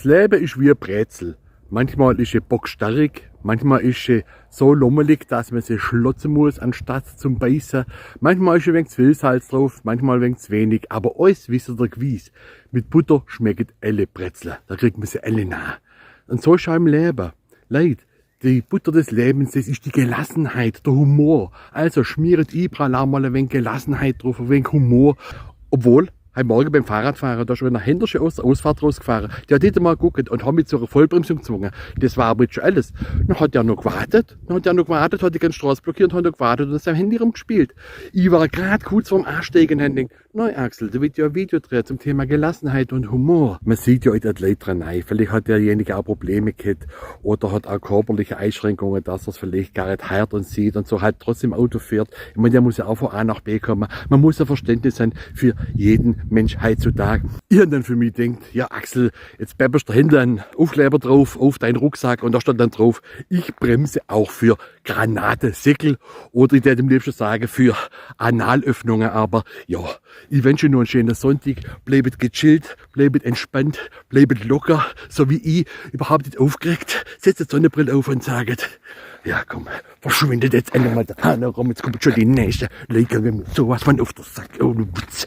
Das Leben ist wie ein Brezel. Manchmal ist sie bockstarrig, manchmal ist sie so lummelig, dass man sie schlotzen muss, anstatt zum Beißen. Manchmal ist ein wenig zu viel Salz drauf, manchmal ein wenig zu wenig. Aber alles wisst ihr gewiss. Mit Butter schmecken alle Brezel. Da kriegt man sie alle nah. Und so ist auch im Leben. Leute, die Butter des Lebens, das ist die Gelassenheit, der Humor. Also schmiert überall auch mal ein wenig Gelassenheit drauf, ein wenig Humor. Obwohl, heute Morgen beim Fahrradfahren, da ist schon eine Händlersche aus der Ausfahrt rausgefahren. Der hat nicht einmal geguckt und hat mich zu einer Vollbremsung gezwungen. Das war aber jetzt schon alles. Dann hat er noch gewartet, hat die ganze Straße blockiert und hat noch gewartet und sein Handy rumgespielt. Ich war gerade kurz vorm Ansteigen und denke, nein Axel, da wird ja ein Video drehen zum Thema Gelassenheit und Humor. Man sieht ja in der Leute dran rein. Vielleicht hat derjenige auch Probleme gehabt oder hat auch körperliche Einschränkungen, dass er es vielleicht gar nicht hört und sieht und so halt trotzdem Auto fährt. Ich meine, der muss ja auch von A nach B kommen. Man muss ein Verständnis sein für jeden Mensch heutzutage. Ich habe dann für mich gedacht, ja Axel, jetzt bepperst du hinten einen Aufkleber drauf auf deinen Rucksack und da stand dann drauf, ich bremse auch für Granatesäckel oder ich würde am liebsten sagen für Analöffnungen, aber ja, ich wünsche nur einen schönen Sonntag, bleibt gechillt, bleibt entspannt, bleibt locker, so wie ich, überhaupt nicht aufgeregt, setzt die Sonnenbrille auf und sagt, ja komm, verschwindet jetzt endlich mal der Hahn rum, jetzt kommt schon die nächste Leute, sowas von auf der Sack, ohne Witz.